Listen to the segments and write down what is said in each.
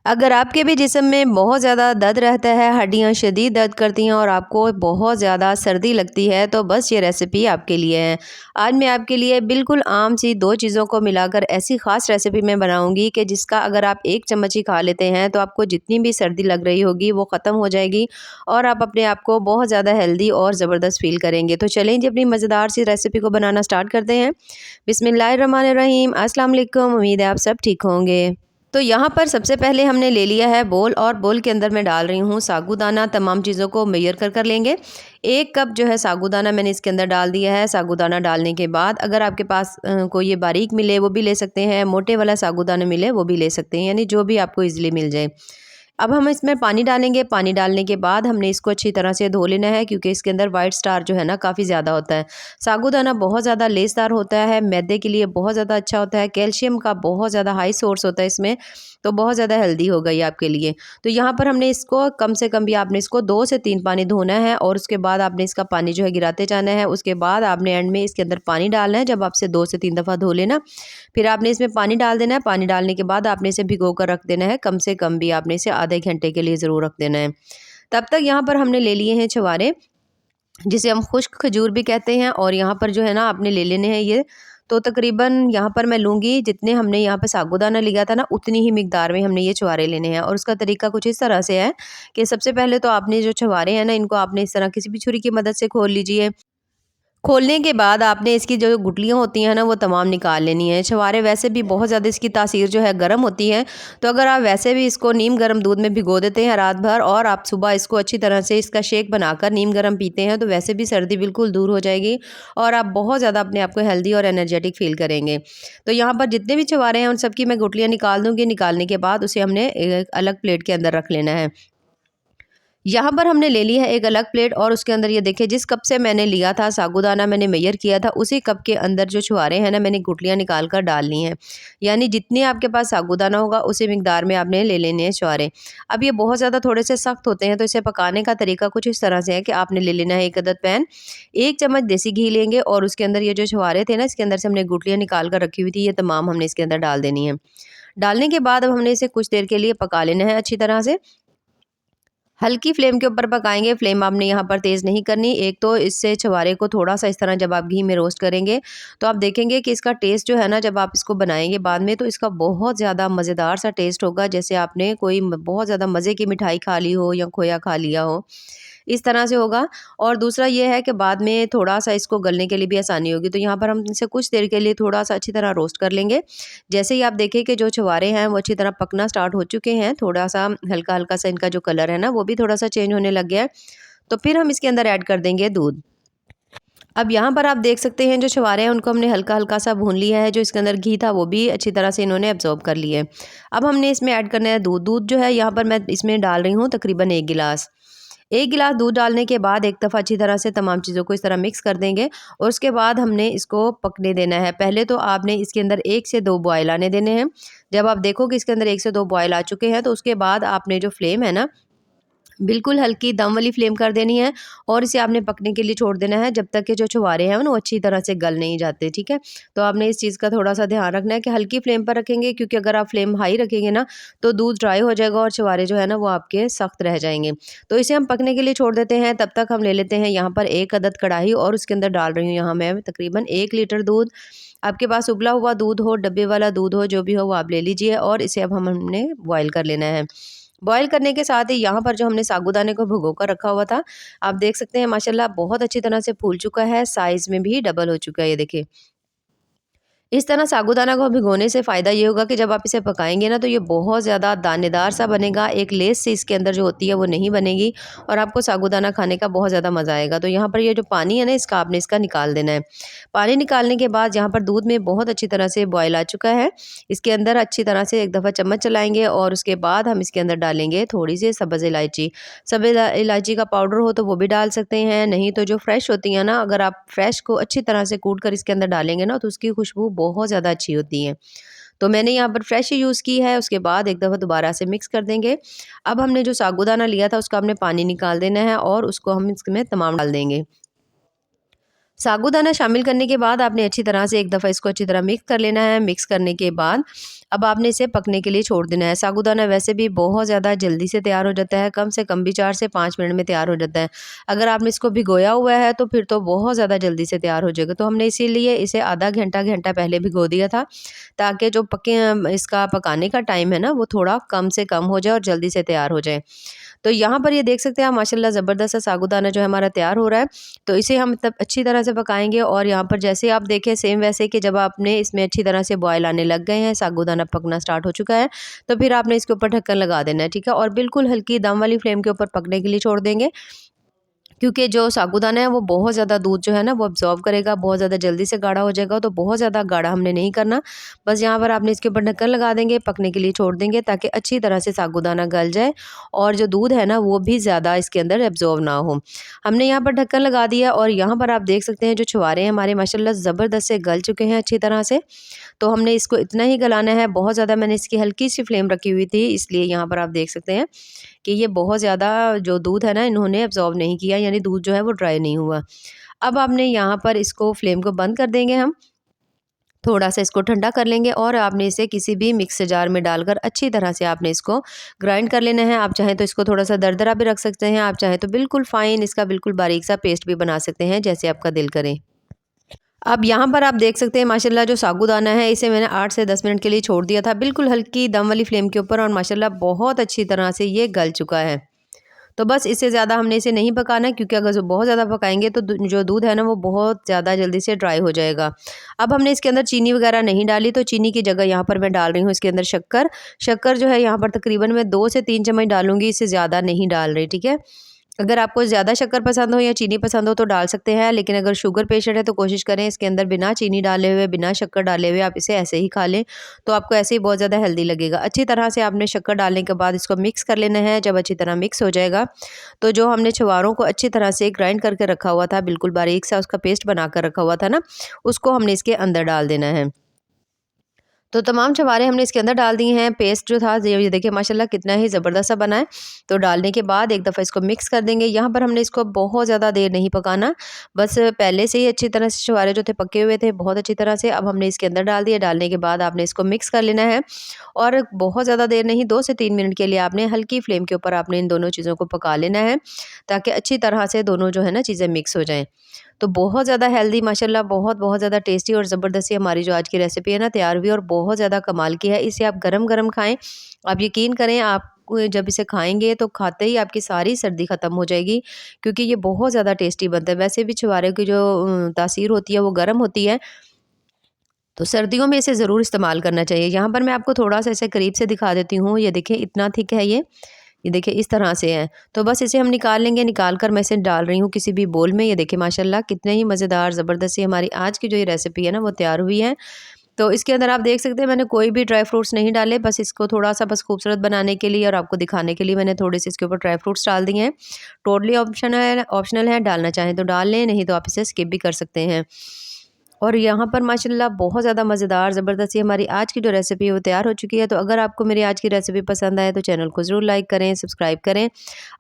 अगर आपके भी जिस्म में बहुत ज़्यादा दर्द रहता है, हड्डियाँ शदीद दर्द करती हैं और आपको बहुत ज़्यादा सर्दी लगती है, तो बस ये रेसिपी आपके लिए है। आज मैं आपके लिए बिल्कुल आम सी 2 चीज़ों को मिलाकर ऐसी ख़ास रेसिपी मैं बनाऊँगी कि जिसका अगर आप 1 चम्मच ही खा लेते हैं, तो आपको जितनी भी सर्दी लग रही होगी वो ख़त्म हो जाएगी और आप अपने आप को बहुत ज़्यादा हेल्दी और ज़बरदस्त फ़ील करेंगे। तो चलें जी अपनी मज़ेदार सी रेसिपी को बनाना स्टार्ट करते हैं। बिस्मिल्लाहिर्रहमानिर्रहीम, अस्सलाम वालेकुम। उम्मीद है आप सब ठीक होंगे। तो यहाँ पर सबसे पहले हमने ले लिया है बोल और बोल के अंदर मैं डाल रही हूँ साबूदाना। तमाम चीज़ों को मेजर कर लेंगे। 1 कप जो है साबूदाना मैंने इसके अंदर डाल दिया है। साबूदाना डालने के बाद अगर आपके पास कोई ये बारीक मिले वो भी ले सकते हैं, मोटे वाला साबूदाना मिले वो भी ले सकते हैं, यानी जो भी आपको ईज़िली मिल जाए। अब हम इसमें पानी डालेंगे। पानी डालने के बाद हमने इसको अच्छी तरह से धो लेना है, क्योंकि इसके अंदर वाइट स्टार जो है ना काफ़ी ज़्यादा होता है। साबूदाना बहुत ज़्यादा लेसदार होता है, मैदे के लिए बहुत ज़्यादा अच्छा होता है, कैल्शियम का बहुत ज़्यादा हाई सोर्स होता है इसमें, तो बहुत ज़्यादा हेल्दी होगा ये आपके लिए। तो यहाँ पर हमने इसको कम से कम भी आपने इसको 2 से 3 पानी धोना है और उसके बाद आपने इसका पानी जो है गिराते जाना है। उसके बाद आपने एंड में इसके अंदर पानी डालना है। जब आपसे 2 से 3 दफ़ा धो लेना, फिर आपने इसमें पानी डाल देना है। पानी डालने के बाद आपने इसे भिगो कर रख देना है। कम से कम भी आपने इसे आधे घंटे के लिए ज़रूर रख देना है। तब तक यहाँ पर हमने ले लिए हैं छुहारे, जिसे हम खुश्क खजूर भी कहते हैं, और यहाँ पर जो है ना आपने ले लेने हैं ये। तो तकरीबन यहाँ पर मैं लूँगी जितने हमने यहाँ पे साबूदाना लिया था ना, उतनी ही मिकदार में हमने ये छुहारे लेने हैं। और उसका तरीका कुछ इस तरह से है कि सबसे पहले तो आपने जो छुहारे हैं ना, इनको आपने इस तरह किसी भी छुरी की मदद से खोल लीजिए। खोलने के बाद आपने इसकी जो गुठलियाँ होती हैं ना, वो तमाम निकाल लेनी है। छुहारे वैसे भी बहुत ज़्यादा इसकी तासीर जो है गर्म होती है, तो अगर आप वैसे भी इसको नीम गर्म दूध में भिगो देते हैं रात भर और आप सुबह इसको अच्छी तरह से इसका शेक बनाकर नीम गर्म पीते हैं, तो वैसे भी सर्दी बिल्कुल दूर हो जाएगी और आप बहुत ज़्यादा अपने आप को हेल्दी और एनर्जेटिक फ़ील करेंगे। तो यहाँ पर जितने भी छुहारे हैं उन सब की मैं गुठलियाँ निकाल दूँगी। निकालने के बाद उसे हमने एक अलग प्लेट के अंदर रख लेना है। यहाँ पर हमने ले ली है एक अलग प्लेट और उसके अंदर ये देखिए जिस कप से मैंने लिया था साबूदाना, मैंने मेजर किया था, उसी कप के अंदर जो छुहारे हैं ना, मैंने गुठलियाँ निकाल कर डाल ली हैं। यानी जितनी आपके पास साबूदाना होगा उसी मिकदार में आपने ले लेने हैं छुहारे। अब ये बहुत ज़्यादा थोड़े से सख्त होते हैं, तो इसे पकाने का तरीका कुछ इस तरह से है कि आपने ले लेना है 1 अदद पैन, 1 चम्मच देसी घी लेंगे और उसके अंदर ये जो छुहारे थे ना, इसके अंदर से हमने गुठलियाँ निकाल कर रखी हुई थी, ये तमाम हमने इसके अंदर डाल देनी है। डालने के बाद अब हमने इसे कुछ देर के लिए पका लेना है अच्छी तरह से। हल्की फ्लेम के ऊपर पकाएंगे। फ्लेम आपने यहाँ पर तेज़ नहीं करनी। एक तो इससे छुहारे को थोड़ा-सा इस तरह जब आप घी में रोस्ट करेंगे, तो आप देखेंगे कि इसका टेस्ट जो है ना, जब आप इसको बनाएँगे बाद में, तो इसका बहुत ज़्यादा मज़ेदार सा टेस्ट होगा, जैसे आपने कोई म बहुत ज़्यादा मज़े की मिठाई खा ली हो या खोया खा लिया हो, इस तरह से होगा। और दूसरा ये है कि बाद में थोड़ा-सा इसको गलने के लिए भी आसानी होगी। तो यहाँ पर हम इसे कुछ देर के लिए थोड़ा-सा अच्छी तरह रोस्ट कर लेंगे। जैसे ही आप देखें कि जो छुहारे हैं वो अच्छी तरह पकना स्टार्ट हो चुके हैं, थोड़ा-सा हल्का-हल्का सा इनका जो कलर है ना, वो भी थोड़ा-सा चेंज होने लग गया है, तो फिर हम इसके अंदर ऐड कर देंगे दूध। अब यहाँ पर आप देख सकते हैं जो छुहारे हैं उनको हमने हल्का-हल्का सा भून लिया है, जो इसके अंदर घी था वो भी अच्छी तरह से इन्होंने एब्ज़ॉर्ब कर लिया है। अब हमने इसमें ऐड करना है दूध। दूध जो है यहाँ पर मैं इसमें डाल रही हूँ तकरीबन 1 गिलास। 1 गिलास दूध डालने के बाद एक दफ़ा अच्छी तरह से तमाम चीज़ों को इस तरह मिक्स कर देंगे और उसके बाद हमने इसको पकने देना है। पहले तो आपने इसके अंदर 1 से 2 बॉयल आने देने हैं। जब आप देखो कि इसके अंदर 1 से 2 बॉयल आ चुके हैं, तो उसके बाद आपने जो फ्लेम है ना, बिल्कुल हल्की दम वाली फ्लेम कर देनी है और इसे आपने पकने के लिए छोड़ देना है जब तक कि जो छुहारे हैं वो अच्छी तरह से गल नहीं जाते, ठीक है? तो आपने इस चीज़ का थोड़ा-सा ध्यान रखना है कि हल्की फ्लेम पर रखेंगे, क्योंकि अगर आप फ्लेम हाई रखेंगे ना, तो दूध ड्राई हो जाएगा और छुहारे जो है ना वो आपके सख्त रह जाएँगे। तो इसे हम पकने के लिए छोड़ देते हैं। तब तक हम ले लेते हैं यहाँ पर 1 अदद कढ़ाई और उसके अंदर डाल रही हूँ यहाँ मैं तकरीबन 1 लीटर दूध। आपके पास उबला हुआ दूध हो, डब्बे वाला दूध हो, जो भी हो वो आप ले लीजिए और इसे अब हमने बॉयल कर लेना है। बॉयल करने के साथ ही यहाँ पर जो हमने साबूदाने को भिगो कर रखा हुआ था, आप देख सकते हैं माशाल्लाह बहुत अच्छी तरह से फूल चुका है, साइज़ में भी डबल हो चुका है, ये देखिए। इस तरह साबूदाना को भिगोने से फ़ायदा ये होगा कि जब आप इसे पकाएँगे ना, तो ये बहुत ज़्यादा दानेदार सा बनेगा, एक लेस सी इसके अंदर जो होती है वो नहीं बनेगी और आपको साबूदाना खाने का बहुत ज़्यादा मज़ा आएगा। तो यहाँ पर ये जो पानी है ना, इसका आपने इसका निकाल देना है। पानी निकालने के बाद यहाँ पर दूध में बहुत अच्छी तरह से बॉयल आ चुका है। इसके अंदर अच्छी तरह से एक दफ़ा चम्मच चलाएँगे और उसके बाद हम इसके अंदर डालेंगे थोड़ी-सी सब्ज़ इलायची। सब्ज़ इलायची का पाउडर हो तो वो भी डाल सकते हैं, नहीं तो जो फ्रेश होती है ना, अगर आप फ्रेश को अच्छी तरह से कूट कर इसके अंदर डालेंगे ना, तो उसकी खुशबू बहुत ज़्यादा अच्छी होती है। तो मैंने यहाँ पर फ्रेश ही यूज़ की है। उसके बाद एक दफ़ा दोबारा से मिक्स कर देंगे। अब हमने जो साबूदाना लिया था उसका हमने पानी निकाल देना है और उसको हम इसमें तमाम डाल देंगे। साबूदाना शामिल करने के बाद आपने अच्छी तरह से एक दफ़ा इसको अच्छी तरह मिक्स कर लेना है। मिक्स करने के बाद अब आपने इसे पकने के लिए छोड़ देना है। साबूदाना वैसे भी बहुत ज़्यादा जल्दी से तैयार हो जाता है, कम से कम भी 4 से 5 मिनट में तैयार हो जाता है। अगर आपने इसको भिगोया हुआ है तो फिर तो बहुत ज़्यादा जल्दी से तैयार हो जाएगा। तो हमने इसीलिए इसे आधा घंटा, घंटा पहले भिगो दिया था, ताकि जो इसका पकाने का टाइम है ना वो थोड़ा कम से कम हो जाए और जल्दी से तैयार हो जाए। तो यहाँ पर ये देख सकते हैं आप, माशाल्लाह ज़बरदस्त सा साबूदाना जो है हमारा तैयार हो रहा है। तो इसे हम तब अच्छी तरह से पकाएँगे, और यहाँ पर जैसे आप देखें सेम वैसे कि जब आपने इसमें अच्छी तरह से बॉयल आने लग गए हैं, साबूदाना पकना स्टार्ट हो चुका है, तो फिर आपने इसके ऊपर ढक्कन लगा देना है, ठीक है? और बिल्कुल हल्की दम वाली फ्लेम के ऊपर पकने के लिए छोड़ देंगे, क्योंकि जो साबूदाना है वो बहुत ज़्यादा दूध जो है ना वो अब्ज़ॉर्ब करेगा, बहुत ज़्यादा जल्दी से गाढ़ा हो जाएगा। तो बहुत ज़्यादा गाढ़ा हमने नहीं करना, बस यहाँ पर आपने इसके ऊपर ढक्कन लगा देंगे, पकने के लिए छोड़ देंगे, ताकि अच्छी तरह से साबूदाना गल जाए और जो दूध है ना वो भी ज़्यादा इसके अंदर अब्ज़ॉर्ब ना हो। हमने यहाँ पर ढक्कन लगा दिया, और यहाँ पर आप देख सकते हैं जो छुहारे हैं हमारे माशाल्लाह ज़बरदस्त से गल चुके हैं अच्छी तरह से। तो हमने इसको इतना ही गलाना है, बहुत ज़्यादा मैंने इसकी हल्की सी फ्लेम रखी हुई थी, इसलिए यहाँ पर आप देख सकते हैं कि ये बहुत ज़्यादा जो दूध है ना इन्होंने अब्ज़ॉर्ब नहीं किया, यानी दूध जो है वो ड्राई नहीं हुआ। अब आपने यहाँ पर इसको फ्लेम को बंद कर देंगे हम, थोड़ा-सा इसको ठंडा कर लेंगे, और आपने इसे किसी भी मिक्सर जार में डालकर अच्छी तरह से आपने इसको ग्राइंड कर लेना है। आप चाहें तो इसको थोड़ा-सा दरदरा भी रख सकते हैं, आप चाहें तो बिल्कुल फ़ाइन इसका बिल्कुल बारीक सा पेस्ट भी बना सकते हैं, जैसे आपका दिल करे। अब यहाँ पर आप देख सकते हैं माशाल्लाह जो साबूदाना है इसे मैंने 8 से 10 मिनट के लिए छोड़ दिया था, बिल्कुल हल्की दम वाली फ्लेम के ऊपर, और माशाल्लाह बहुत अच्छी तरह से ये गल चुका है। तो बस इससे ज़्यादा हमने इसे नहीं पकाना है, क्योंकि अगर जो बहुत ज़्यादा पकाएँगे तो जो दूध है ना वो बहुत ज़्यादा जल्दी से ड्राई हो जाएगा। अब हमने इसके अंदर चीनी वगैरह नहीं डाली, तो चीनी की जगह यहाँ पर मैं डाल रही हूँ इसके अंदर शक्कर। शक्कर जो है यहाँ पर तकरीबन मैं 2 से 3 चम्मच डालूँगी, इससे ज़्यादा नहीं डाल रही, ठीक है? अगर आपको ज़्यादा शक्कर पसंद हो या चीनी पसंद हो तो डाल सकते हैं, लेकिन अगर शुगर पेशेंट है तो कोशिश करें इसके अंदर बिना चीनी डाले हुए, बिना शक्कर डाले हुए आप इसे ऐसे ही खा लें, तो आपको ऐसे ही बहुत ज़्यादा हेल्दी लगेगा। अच्छी तरह से आपने शक्कर डालने के बाद इसको मिक्स कर लेना है। जब अच्छी तरह मिक्स हो जाएगा, तो जो हमने छुहारों को अच्छी तरह से ग्राइंड करके रखा हुआ था, बिल्कुल बारीक सा उसका पेस्ट बनाकर रखा हुआ था ना, उसको हमने इसके अंदर डाल देना है। तो तमाम छुहारे हमने इसके अंदर डाल दिए हैं। पेस्ट जो था ये देखिए माशाल्लाह कितना ही ज़बरदस्त सा बना है। तो डालने के बाद एक दफ़ा इसको मिक्स कर देंगे। यहाँ पर हमने इसको बहुत ज़्यादा देर नहीं पकाना, बस पहले से ही अच्छी तरह से छुहारे जो थे पके हुए थे बहुत अच्छी तरह से। अब हमने इसके अंदर डाल दिया, डालने के बाद आपने इसको मिक्स कर लेना है, और बहुत ज़्यादा देर नहीं, 2 से 3 मिनट के लिए आपने हल्की फ्लेम के ऊपर आपने इन दोनों चीज़ों को पका लेना है, ताकि अच्छी तरह से दोनों जो है ना चीज़ें मिक्स हो जाएँ। तो बहुत ज़्यादा हेल्दी माशाल्लाह, बहुत ज़्यादा टेस्टी और ज़बरदस्ती हमारी जो आज की रेसिपी है ना तैयार हुई, और बहुत ज़्यादा कमाल की है। इसे आप गरम-गरम खाएँ। आप यकीन करें, आप जब इसे खाएँगे तो खाते ही आपकी सारी सर्दी ख़त्म हो जाएगी, क्योंकि ये बहुत ज़्यादा टेस्टी बनता है। वैसे भी छुहारे की जो तासीर होती है वो गर्म होती है, तो सर्दियों में इसे ज़रूर इस्तेमाल करना चाहिए। यहाँ पर मैं आपको थोड़ा-सा इसे करीब से दिखा देती हूँ। ये देखिए इतना थिक है ये। ये देखिए इस तरह से है। तो बस इसे हम निकाल लेंगे, निकाल कर मैं इसे डाल रही हूँ किसी भी बोल में। ये देखिए माशाल्लाह कितने ही मज़ेदार ज़बरदस्त सी हमारी आज की जो ये रेसिपी है ना वो तैयार हुई है। तो इसके अंदर आप देख सकते हैं मैंने कोई भी ड्राई फ्रूट्स नहीं डाले, बस इसको थोड़ा-सा बस खूबसूरत बनाने के लिए और आपको दिखाने के लिए मैंने थोड़े-से इसके ऊपर ड्राई फ्रूट्स डाल दिए हैं। टोटली ऑप्शनल है, डालना चाहें तो डाल लें, नहीं तो आप इसे स्किप भी कर सकते हैं। और यहाँ पर माशाल्लाह बहुत ज़्यादा मज़ेदार ज़बरदस्त सी हमारी आज की जो रेसिपी है वो तैयार हो चुकी है। तो अगर आपको मेरी आज की रेसिपी पसंद आए तो चैनल को ज़रूर लाइक करें, सब्सक्राइब करें।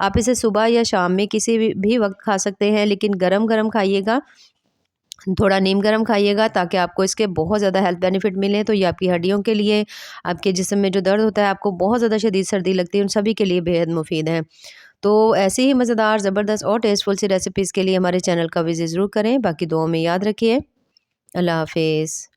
आप इसे सुबह या शाम में किसी भी वक्त खा सकते हैं, लेकिन गरम-गरम खाइएगा, थोड़ा नीम गरम खाइएगा, ताकि आपको इसके बहुत ज़्यादा हेल्थ बेनिफिट मिलें। तो ये आपकी हड्डियों के लिए, आपके जिस्म में जो दर्द होता है, आपको बहुत ज़्यादा शदीद सर्दी लगती है, उन सभी के लिए बेहद मुफीद है। तो ऐसे ही मज़ेदार, ज़बरदस्त और टेस्टफुल सी रेसिपीज़ के लिए हमारे चैनल का विज़िट ज़रूर करें। बाकी दुआओं में याद रखिए। अल्लाह हाफ़िज़।